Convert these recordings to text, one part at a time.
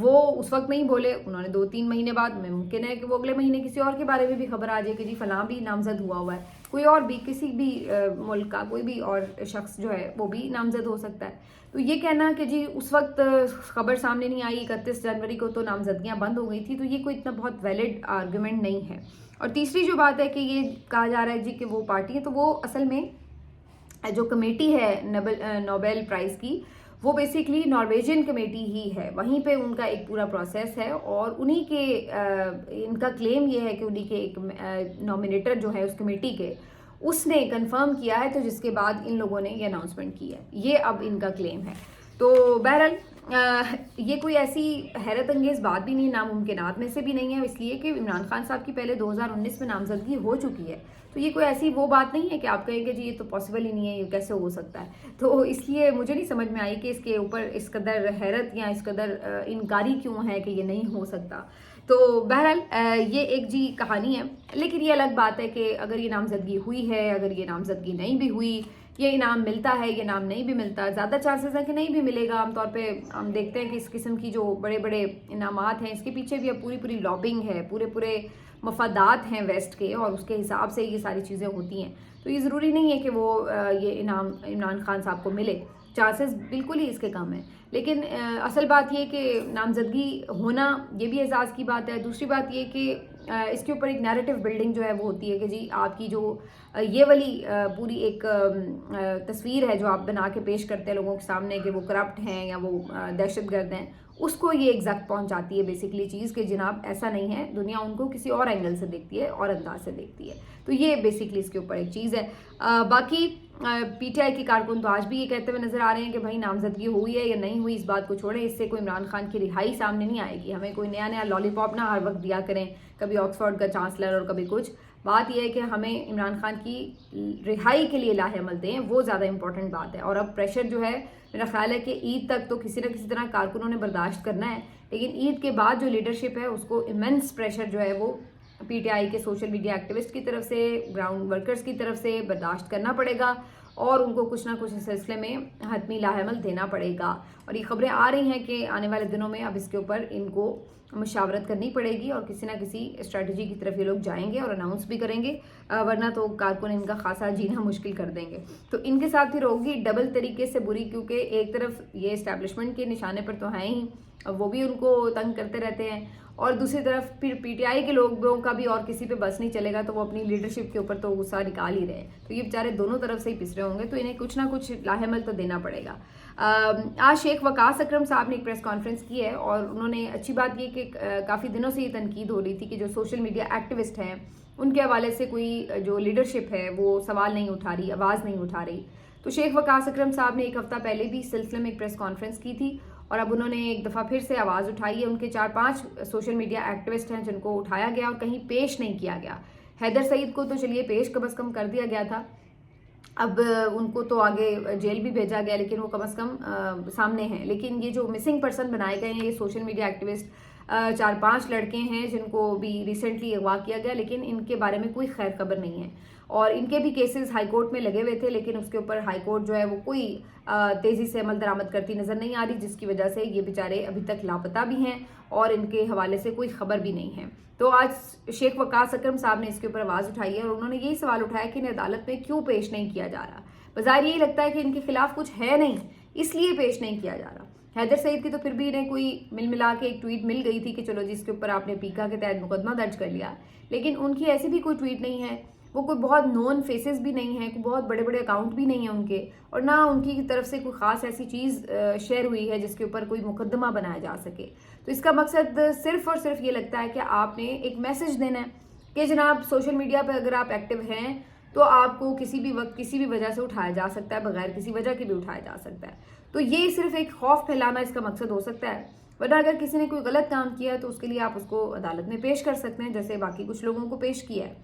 وہ اس وقت نہیں بولے, انہوں نے 2-3 مہینے بعد, ممکن ہے کہ وہ اگلے مہینے کسی اور کے بارے میں بھی خبر آ جائے کہ جی فلاں بھی نامزد ہوا ہے, کوئی اور بھی کسی بھی ملک کا کوئی بھی اور شخص جو ہے وہ بھی نامزد ہو سکتا ہے. تو یہ کہنا کہ جی اس وقت خبر سامنے نہیں آئی, 31 جنوری کو تو نامزدگیاں بند ہو گئی تھی, تو یہ کوئی اتنا بہت ویلڈ آرگومنٹ نہیں ہے. اور تیسری جو بات ہے کہ یہ کہا جا رہا ہے جی کہ وہ پارٹی ہے, تو وہ اصل میں جو کمیٹی ہے نوبل پرائز کی, وہ بیسیکلی نارویجین کمیٹی ہی ہے, وہیں پہ ان کا ایک پورا پروسیس ہے, اور انہی کے ان کا کلیم یہ ہے کہ انہی کے ایک نامینیٹر جو ہے اس کمیٹی کے, اس نے کنفرم کیا ہے, تو جس کے بعد ان لوگوں نے یہ اناؤنسمنٹ کی ہے, یہ اب ان کا کلیم ہے. تو بہرحال یہ کوئی ایسی حیرت انگیز بات بھی نہیں, ناممکنات میں سے بھی نہیں ہے, اس لیے کہ عمران خان صاحب کی پہلے 2019 میں نامزدگی ہو چکی ہے. تو یہ کوئی ایسی وہ بات نہیں ہے کہ آپ کہیں کہ جی یہ تو پاسبل ہی نہیں ہے, یہ کیسے ہو سکتا ہے. تو اس لیے مجھے نہیں سمجھ میں آئی کہ اس کے اوپر اس قدر حیرت یا اس قدر انکاری کیوں ہے کہ یہ نہیں ہو سکتا. تو بہرحال یہ ایک جی کہانی ہے, لیکن یہ الگ بات ہے کہ اگر یہ نامزدگی ہوئی ہے, اگر یہ نامزدگی نہیں بھی ہوئی, یہ انعام ملتا ہے, یہ انعام نہیں بھی ملتا, زیادہ چانسز ہے کہ نہیں بھی ملے گا. عام طور پہ ہم دیکھتے ہیں کہ اس قسم کی جو بڑے بڑے انعامات ہیں, اس کے پیچھے بھی اب پوری لابنگ ہے, پورے مفادات ہیں ویسٹ کے, اور اس کے حساب سے یہ ساری چیزیں ہوتی ہیں. تو یہ ضروری نہیں ہے کہ وہ یہ انعام عمران خان صاحب کو ملے, چانسز بالکل ہی اس کے کم ہیں. لیکن اصل بات یہ کہ نامزدگی ہونا یہ بھی اعزاز کی بات ہے. دوسری بات یہ کہ اس کے اوپر ایک نیریٹو بلڈنگ جو ہے وہ ہوتی ہے کہ جی آپ کی جو یہ والی پوری ایک تصویر ہے جو آپ بنا کے پیش کرتے ہیں لوگوں کے سامنے کہ وہ کرپٹ ہیں یا وہ دہشت گرد ہیں, اس کو یہ ایگزیکٹ پہنچاتی ہے بیسیکلی چیز کہ جناب ایسا نہیں ہے, دنیا ان کو کسی اور اینگل سے دیکھتی ہے اور انداز سے دیکھتی ہے. تو یہ بیسیکلی اس کے اوپر ایک چیز ہے. باقی پی ٹی آئی کے کارکن تو آج بھی یہ کہتے ہوئے نظر آ رہے ہیں کہ بھائی نامزدگی ہوئی ہے یا نہیں ہوئی اس بات کو چھوڑیں, اس سے کوئی عمران خان کی رہائی سامنے نہیں آئے گی. ہمیں کوئی نیا لالی پاپ نہ ہر وقت دیا کریں, کبھی آکسفورڈ کا چانسلر اور کبھی کچھ. بات یہ ہے کہ ہمیں عمران خان کی رہائی کے لیے لاہ عمل دیں, وہ زیادہ امپورٹنٹ بات ہے. اور اب پریشر جو ہے میرا خیال ہے کہ عید تک تو کسی نہ کسی طرح کارکنوں نے برداشت کرنا ہے, لیکن عید کے بعد جو لیڈرشپ ہے اس کو ایمنس پریشر جو ہے وہ پی ٹی آئی کے سوشل میڈیا ایکٹیوسٹ کی طرف سے, گراؤنڈ ورکرز کی طرف سے برداشت کرنا پڑے گا, اور ان کو کچھ نہ کچھ اس سلسلے میں حتمی لاہ عمل دینا پڑے گا. اور یہ خبریں آ رہی ہیں کہ آنے والے دنوں میں اب اس کے اوپر ان کو مشاورت کرنی پڑے گی, اور کسی نہ کسی اسٹریٹجی کی طرف یہ لوگ جائیں گے اور اناؤنس بھی کریں گے, ورنہ تو کارکن ان کا خاصا جینا مشکل کر دیں گے. تو ان کے ساتھ پھر ہوگی ڈبل طریقے سے بری, کیونکہ ایک طرف یہ اسٹیبلشمنٹ کے نشانے پر تو ہیں ہی, وہ بھی ان کو تنگ کرتے رہتے ہیں, اور دوسری طرف پھر پی ٹی آئی کے لوگوں کا بھی اور کسی پہ بس نہیں چلے گا, تو وہ اپنی لیڈرشپ کے اوپر تو غصہ نکال ہی رہے ہیں. تو یہ بیچارے دونوں طرف سے ہی پس رہے ہوں گے, تو انہیں کچھ نہ کچھ لاہ عمل تو دینا پڑے گا. آج شیخ وقاص اکرم صاحب نے ایک پریس کانفرنس کی ہے, اور انہوں نے اچھی بات یہ کہ کافی دنوں سے یہ تنقید ہو رہی تھی کہ جو سوشل میڈیا ایکٹیوسٹ ہیں ان کے حوالے سے کوئی جو لیڈرشپ ہے وہ سوال نہیں اٹھا رہی, آواز نہیں اٹھا رہی. تو شیخ وقاص اکرم صاحب نے ایک ہفتہ پہلے بھی اس سلسلے میں ایک پریس کانفرنس کی تھی, اور اب انہوں نے ایک دفعہ پھر سے آواز اٹھائی ہے. ان کے 4-5 سوشل میڈیا ایکٹیوسٹ ہیں جن کو اٹھایا گیا اور کہیں پیش نہیں کیا گیا. حیدر سعید کو تو چلیے پیش کم از کم کر دیا گیا تھا, اب ان کو تو آگے جیل بھی بھیجا گیا, لیکن وہ کم از کم سامنے ہیں. لیکن یہ جو مسنگ پرسن بنائے گئے ہیں, یہ سوشل میڈیا ایکٹیوسٹ 4-5 لڑکے ہیں جن کو بھی ریسنٹلی اغوا کیا گیا, لیکن ان کے بارے میں کوئی خیر خبر نہیں ہے. اور ان کے بھی کیسز ہائی کورٹ میں لگے ہوئے تھے, لیکن اس کے اوپر ہائی کورٹ جو ہے وہ کوئی تیزی سے عمل درآمد کرتی نظر نہیں آ رہی, جس کی وجہ سے یہ بیچارے ابھی تک لاپتہ بھی ہیں اور ان کے حوالے سے کوئی خبر بھی نہیں ہے. تو آج شیخ وقاص اکرم صاحب نے اس کے اوپر آواز اٹھائی ہے, اور انہوں نے یہی سوال اٹھایا کہ انہیں عدالت میں کیوں پیش نہیں کیا جا رہا. بظاہر یہی لگتا ہے کہ ان کے خلاف کچھ ہے نہیں, اس لیے پیش نہیں کیا جا رہا. حیدر سعید کی تو پھر بھی انہیں کوئی ملا کے ایک ٹویٹ مل گئی تھی کہ چلو جی اس کے اوپر آپ نے پیکا کے تحت مقدمہ درج کر لیا, لیکن ان کی ایسی بھی کوئی ٹویٹ نہیں ہے, وہ کوئی بہت نون فیسز بھی نہیں ہیں, کوئی بہت بڑے بڑے اکاؤنٹ بھی نہیں ہیں ان کے, اور نہ ان کی طرف سے کوئی خاص ایسی چیز شیئر ہوئی ہے جس کے اوپر کوئی مقدمہ بنایا جا سکے. تو اس کا مقصد صرف اور صرف یہ لگتا ہے کہ آپ نے ایک میسج دینا ہے کہ جناب سوشل میڈیا پہ اگر آپ ایکٹیو ہیں تو آپ کو کسی بھی وقت کسی بھی وجہ سے اٹھایا جا سکتا ہے, بغیر کسی وجہ کے بھی اٹھایا جا سکتا ہے. تو یہ صرف ایک خوف پھیلانا اس کا مقصد ہو سکتا ہے, ورنہ اگر کسی نے کوئی غلط کام کیا ہے تو اس کے لیے آپ اس کو عدالت میں پیش کر سکتے ہیں, جیسے باقی کچھ لوگوں کو پیش کیا ہے.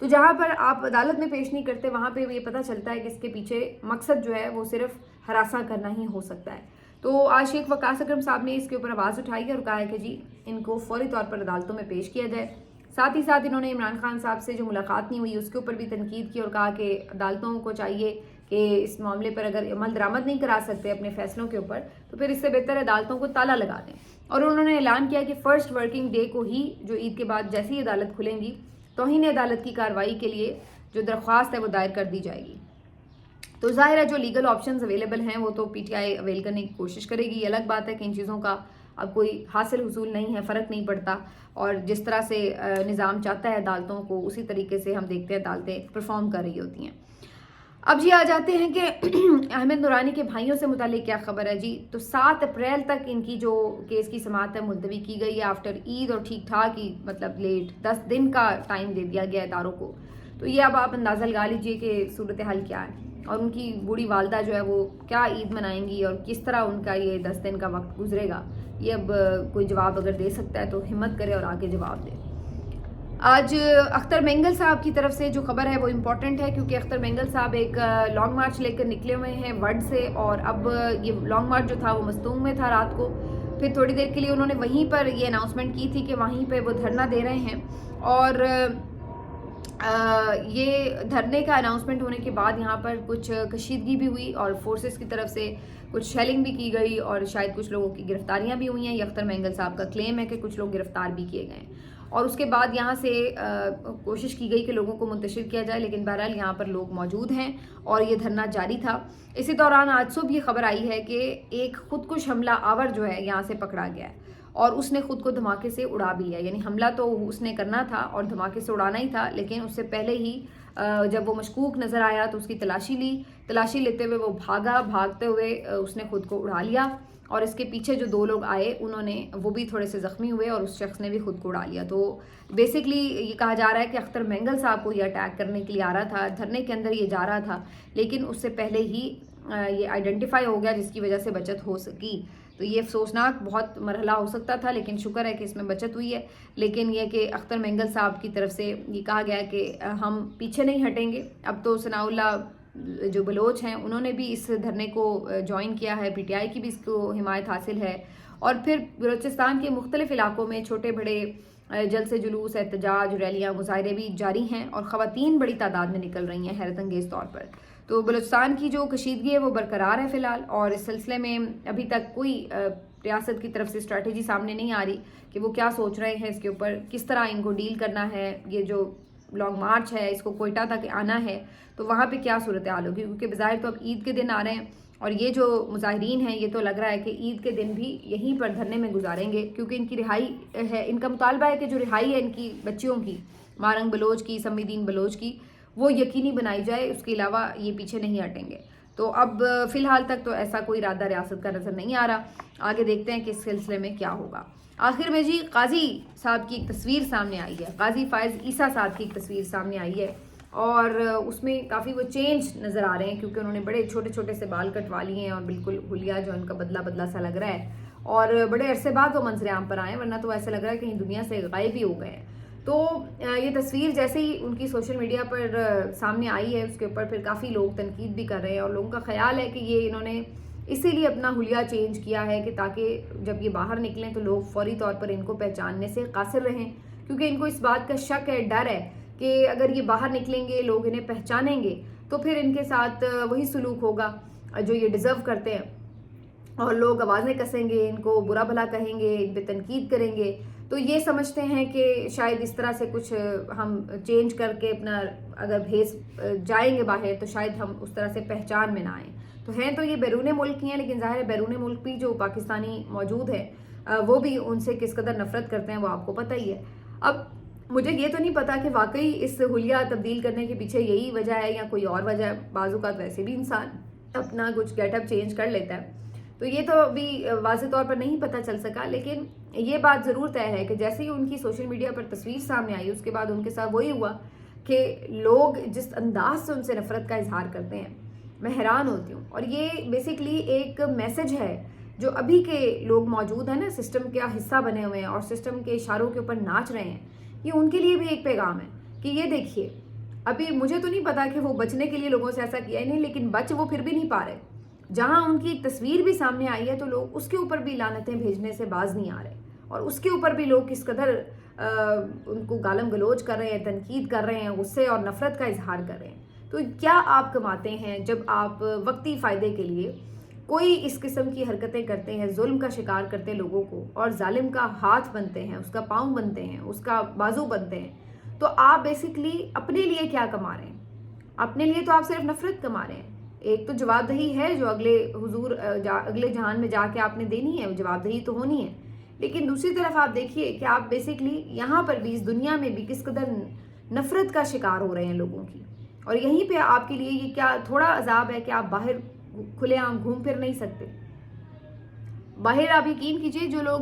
تو جہاں پر آپ عدالت میں پیش نہیں کرتے وہاں پہ یہ پتہ چلتا ہے کہ اس کے پیچھے مقصد جو ہے وہ صرف ہراساں کرنا ہی ہو سکتا ہے. تو آج شیخ وقاص اکرم صاحب نے اس کے اوپر آواز اٹھائی ہے اور کہا ہے کہ جی ان کو فوری طور پر عدالتوں میں پیش کیا جائے. ساتھ ہی ساتھ انہوں نے عمران خان صاحب سے جو ملاقات نہیں ہوئی اس کے اوپر بھی تنقید کی, اور کہا کہ عدالتوں کو چاہیے کہ اس معاملے پر اگر عمل درآمد نہیں کرا سکتے اپنے فیصلوں کے اوپر, تو پھر اس سے بہتر عدالتوں کو تالا لگا دیں. اور انہوں نے اعلان کیا کہ فرسٹ ورکنگ ڈے کو ہی جو عید کے بعد جیسی ہی عدالت کھلیں گی توہین عدالت کی کارروائی کے لیے جو درخواست ہے وہ دائر کر دی جائے گی. تو ظاہر ہے جو لیگل آپشنز اویلیبل ہیں وہ تو پی ٹی آئی اویل کرنے کی کوشش کرے گی. یہ الگ بات ہے کہ ان چیزوں کا اب کوئی حاصل حصول نہیں ہے, فرق نہیں پڑتا, اور جس طرح سے نظام چاہتا ہے عدالتوں کو اسی طریقے سے ہم دیکھتے ہیں عدالتیں پرفارم کر رہی ہوتی ہیں. اب جی آ جاتے ہیں کہ احمد نورانی کے بھائیوں سے متعلق کیا خبر ہے جی. تو 7 اپریل تک ان کی جو کیس کی سماعت ہے ملتوی کی گئی ہے آفٹر عید, اور ٹھیک ٹھاک ہی مطلب لیٹ 10 دن کا ٹائم دے دیا گیا اداروں کو. تو یہ اب آپ اندازہ لگا لیجئے کہ صورتحال کیا ہے, اور ان کی بوڑھی والدہ جو ہے وہ کیا عید منائیں گی اور کس طرح ان کا یہ 10 دن کا وقت گزرے گا. یہ اب کوئی جواب اگر دے سکتا ہے تو ہمت کرے اور آگے جواب دے. آج اختر مینگل صاحب کی طرف سے جو خبر ہے وہ امپورٹنٹ ہے, کیونکہ اختر مینگل صاحب ایک لانگ مارچ لے کر نکلے ہوئے ہیں ورڈ سے, اور اب یہ لانگ مارچ جو تھا وہ مستونگ میں تھا رات کو. پھر تھوڑی دیر کے لیے انہوں نے وہیں پر یہ اناؤنسمنٹ کی تھی کہ وہیں پہ وہ دھرنا دے رہے ہیں, اور یہ دھرنے کا اناؤنسمنٹ ہونے کے بعد یہاں پر کچھ کشیدگی بھی ہوئی اور فورسز کی طرف سے کچھ شیلنگ بھی کی گئی, اور شاید کچھ لوگوں کی گرفتاریاں بھی ہوئی ہیں. یہ اختر مینگل صاحب کا کلیم ہے کہ کچھ لوگ گرفتار بھی کیے گئے ہیں, اور اس کے بعد یہاں سے کوشش کی گئی کہ لوگوں کو منتشر کیا جائے, لیکن بہرحال یہاں پر لوگ موجود ہیں اور یہ دھرنا جاری تھا. اسی دوران آج صبح یہ خبر آئی ہے کہ ایک خودکش حملہ آور جو ہے یہاں سے پکڑا گیا ہے, اور اس نے خود کو دھماکے سے اڑا بھی لیا. یعنی حملہ تو اس نے کرنا تھا اور دھماکے سے اڑانا ہی تھا, لیکن اس سے پہلے ہی جب وہ مشکوک نظر آیا تو اس کی تلاشی لیتے ہوئے وہ بھاگتے ہوئے اس نے خود کو اڑا لیا, اور اس کے پیچھے جو 2 لوگ آئے انہوں نے وہ بھی تھوڑے سے زخمی ہوئے اور اس شخص نے بھی خود کو اڑا لیا. تو بیسکلی یہ کہا جا رہا ہے کہ اختر مینگل صاحب کو یہ اٹیک کرنے کے لیے آ رہا تھا, دھرنے کے اندر یہ جا رہا تھا, لیکن اس سے پہلے ہی یہ آئیڈینٹیفائی ہو گیا جس کی وجہ سے بچت ہو سکی. تو یہ افسوسناک بہت مرحلہ ہو سکتا تھا, لیکن شکر ہے کہ اس میں بچت ہوئی ہے. لیکن یہ کہ اختر مینگل صاحب کی طرف سے یہ کہا گیا ہے کہ ہم پیچھے نہیں ہٹیں گے. اب تو ثناء اللہ جو بلوچ ہیں انہوں نے بھی اس دھرنے کو جوائن کیا ہے, پی ٹی آئی کی بھی اس کو حمایت حاصل ہے, اور پھر بلوچستان کے مختلف علاقوں میں چھوٹے بڑے جلسے جلوس, احتجاج, ریلیاں, مظاہرے بھی جاری ہیں, اور خواتین بڑی تعداد میں نکل رہی ہیں حیرت انگیز طور پر. تو بلوچستان کی جو کشیدگی ہے وہ برقرار ہے فی الحال, اور اس سلسلے میں ابھی تک کوئی ریاست کی طرف سے اسٹریٹجی سامنے نہیں آ رہی کہ وہ کیا سوچ رہے ہیں اس کے اوپر, کس طرح ان کو ڈیل کرنا ہے. یہ جو لانگ مارچ ہے اس کو کوئٹہ تک آنا ہے تو وہاں پہ کیا صورتحال ہوگی, کیونکہ بظاہر تو اب عید کے دن آ رہے ہیں, اور یہ جو مظاہرین ہیں یہ تو لگ رہا ہے کہ عید کے دن بھی یہیں پر دھرنے میں گزاریں گے, کیونکہ ان کی رہائی ہے, ان کا مطالبہ ہے کہ جو رہائی ہے ان کی بچیوں کی, مارنگ بلوچ کی, سمی دین بلوچ کی, وہ یقینی بنائی جائے. اس کے علاوہ یہ پیچھے نہیں ہٹیں گے. تو اب فی الحال تک تو ایسا کوئی ارادہ ریاست کا نظر نہیں آ رہا, آگے دیکھتے ہیں کہ اس سلسلے میں کیا ہوگا. آخر میں جی قاضی صاحب کی ایک تصویر سامنے آئی ہے, قاضی فائز عیسیٰ صاحب کی ایک تصویر سامنے آئی ہے, اور اس میں کافی وہ چینج نظر آ رہے ہیں, کیونکہ انہوں نے بڑے چھوٹے چھوٹے سے بال کٹوا لیے ہیں اور بالکل حلیہ جو ان کا بدلا سا لگ رہا ہے, اور بڑے عرصے بعد وہ منظر عام پر آئے, ورنہ تو ایسا لگ رہا ہے کہیں دنیا سے غائب ہی ہو گئے ہیں. تو یہ تصویر جیسے ہی ان کی سوشل میڈیا پر سامنے آئی ہے اس کے اوپر پھر کافی لوگ تنقید بھی کر رہے ہیں, اور لوگوں کا خیال ہے کہ یہ انہوں نے اسی لیے اپنا حلیہ چینج کیا ہے کہ تاکہ جب یہ باہر نکلیں تو لوگ فوری طور پر ان کو پہچاننے سے قاصر رہیں, کیونکہ ان کو اس بات کا شک ہے, ڈر ہے کہ اگر یہ باہر نکلیں گے لوگ انہیں پہچانیں گے تو پھر ان کے ساتھ وہی سلوک ہوگا جو یہ ڈیزرو کرتے ہیں, اور لوگ آوازیں کسیں گے, ان کو برا بھلا کہیں گے, ان پہ تنقید کریں گے. تو یہ سمجھتے ہیں کہ شاید اس طرح سے کچھ ہم چینج کر کے اپنا اگر بھیس جائیں گے باہر تو شاید ہم اس طرح سے پہچان میں نہ آئیں. تو ہیں تو یہ بیرون ملک ہی ہیں, لیکن ظاہر ہے بیرون ملک بھی جو پاکستانی موجود ہیں وہ بھی ان سے کس قدر نفرت کرتے ہیں وہ آپ کو پتہ ہی ہے. اب مجھے یہ تو نہیں پتا کہ واقعی اس حلیہ تبدیل کرنے کے پیچھے یہی وجہ ہے یا کوئی اور وجہ ہے. بعض اوقات ویسے بھی انسان اپنا کچھ گیٹ اپ چینج کر لیتا ہے, تو یہ تو ابھی واضح طور پر نہیں پتہ چل سکا. لیکن یہ بات ضرور طے ہے کہ جیسے ہی ان کی سوشل میڈیا پر تصویر سامنے آئی اس کے بعد ان کے ساتھ وہی ہوا کہ لوگ جس انداز سے ان سے نفرت کا اظہار کرتے ہیں میں حیران ہوتی ہوں. اور یہ بیسکلی ایک میسج ہے جو ابھی کے لوگ موجود ہیں نا, سسٹم کا حصہ بنے ہوئے ہیں اور سسٹم کے اشاروں کے اوپر ناچ رہے ہیں, یہ ان کے لیے بھی ایک پیغام ہے کہ یہ دیکھیے ابھی مجھے تو نہیں پتا کہ وہ بچنے کے لیے لوگوں سے ایسا کیا ہی نہیں, لیکن بچ وہ پھر بھی نہیں پا رہے. جہاں ان کی ایک تصویر بھی سامنے آئی ہے تو لوگ اس کے اوپر بھی لعنتیں بھیجنے سے باز نہیں آ رہے, اور اس کے اوپر بھی لوگ کس قدر ان کو گالم گلوچ کر رہے ہیں, تنقید کر رہے ہیں, غصے اور نفرت کا اظہار کر رہے ہیں. تو کیا آپ کماتے ہیں جب آپ وقتی فائدے کے لیے کوئی اس قسم کی حرکتیں کرتے ہیں، ظلم کا شکار کرتے ہیں لوگوں کو، اور ظالم کا ہاتھ بنتے ہیں، اس کا پاؤں بنتے ہیں، اس کا بازو بنتے ہیں، تو آپ بیسکلی اپنے لیے کیا کما رہے ہیں؟ اپنے لیے تو آپ صرف نفرت کما رہے ہیں. ایک تو جواب دہی ہے جو اگلے جہان میں جا کے آپ نے دینی ہے، وہ جواب دہی تو ہونی ہے، لیکن دوسری طرف آپ دیکھیے کہ آپ بیسکلی یہاں پر بھی اس دنیا میں بھی کس قدر نفرت کا شکار ہو رہے ہیں لوگوں کی. اور یہیں پہ آپ کے لیے یہ کیا تھوڑا عذاب ہے کہ آپ باہر کھلے عام گھوم پھر نہیں سکتے. باہر آپ یقین کیجئے جو لوگ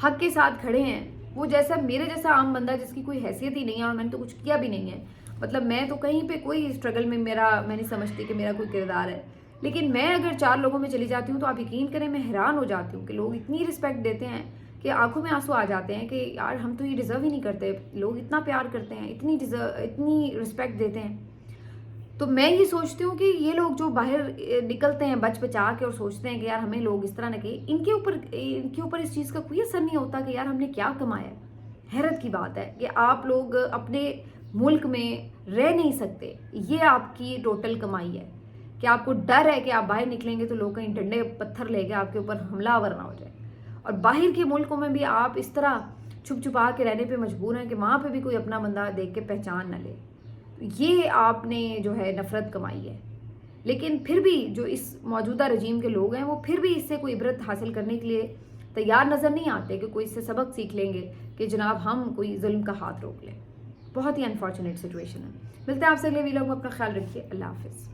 حق کے ساتھ کھڑے ہیں، وہ میرے جیسا عام بندہ جس کی کوئی حیثیت ہی نہیں ہے اور میں نے تو کچھ کیا بھی نہیں ہے، مطلب میں تو کہیں پہ کوئی اسٹرگل میں میں نہیں سمجھتی کہ میرا کوئی کردار ہے، لیکن میں اگر 4 لوگوں میں چلی جاتی ہوں تو آپ یقین کریں میں حیران ہو جاتی ہوں کہ لوگ اتنی رسپیکٹ دیتے ہیں کہ آنکھوں میں آنسو آ جاتے ہیں کہ یار ہم تو یہ ڈیزرو ہی نہیں کرتے. لوگ اتنا پیار کرتے ہیں، اتنی رسپیکٹ دیتے ہیں. تو میں یہ سوچتی ہوں کہ یہ لوگ جو باہر نکلتے ہیں بچ بچا کے اور سوچتے ہیں کہ یار ہمیں لوگ اس طرح نہ کہیں، ان کے اوپر اس چیز کا کوئی اثر نہیں ہوتا کہ یار ہم نے کیا کمایا ہے. حیرت کی بات ہے کہ آپ لوگ اپنے ملک میں رہ نہیں سکتے، یہ آپ کی ٹوٹل کمائی ہے کہ آپ کو ڈر ہے کہ آپ باہر نکلیں گے تو لوگ کہیں ڈنڈے پتھر لے کے آپ کے اوپر حملہ آور نہ ہو جائے. اور باہر کے ملکوں میں بھی آپ اس طرح چھپ چھپا کے رہنے پہ مجبور ہیں کہ وہاں پہ بھی کوئی اپنا بندہ دیکھ کے پہچان نہ لے. یہ آپ نے جو ہے نفرت کمائی ہے. لیکن پھر بھی جو اس موجودہ رجیم کے لوگ ہیں وہ پھر بھی اس سے کوئی عبرت حاصل کرنے کے لیے تیار نظر نہیں آتے کہ کوئی اس سے سبق سیکھ لیں گے کہ جناب ہم کوئی ظلم کا ہاتھ روک لیں. بہت ہی انفارچونیٹ سچویشن ہے. ملتے ہیں آپ سے اگلے ویلاگ میں، اپنا خیال رکھیے. اللہ حافظ.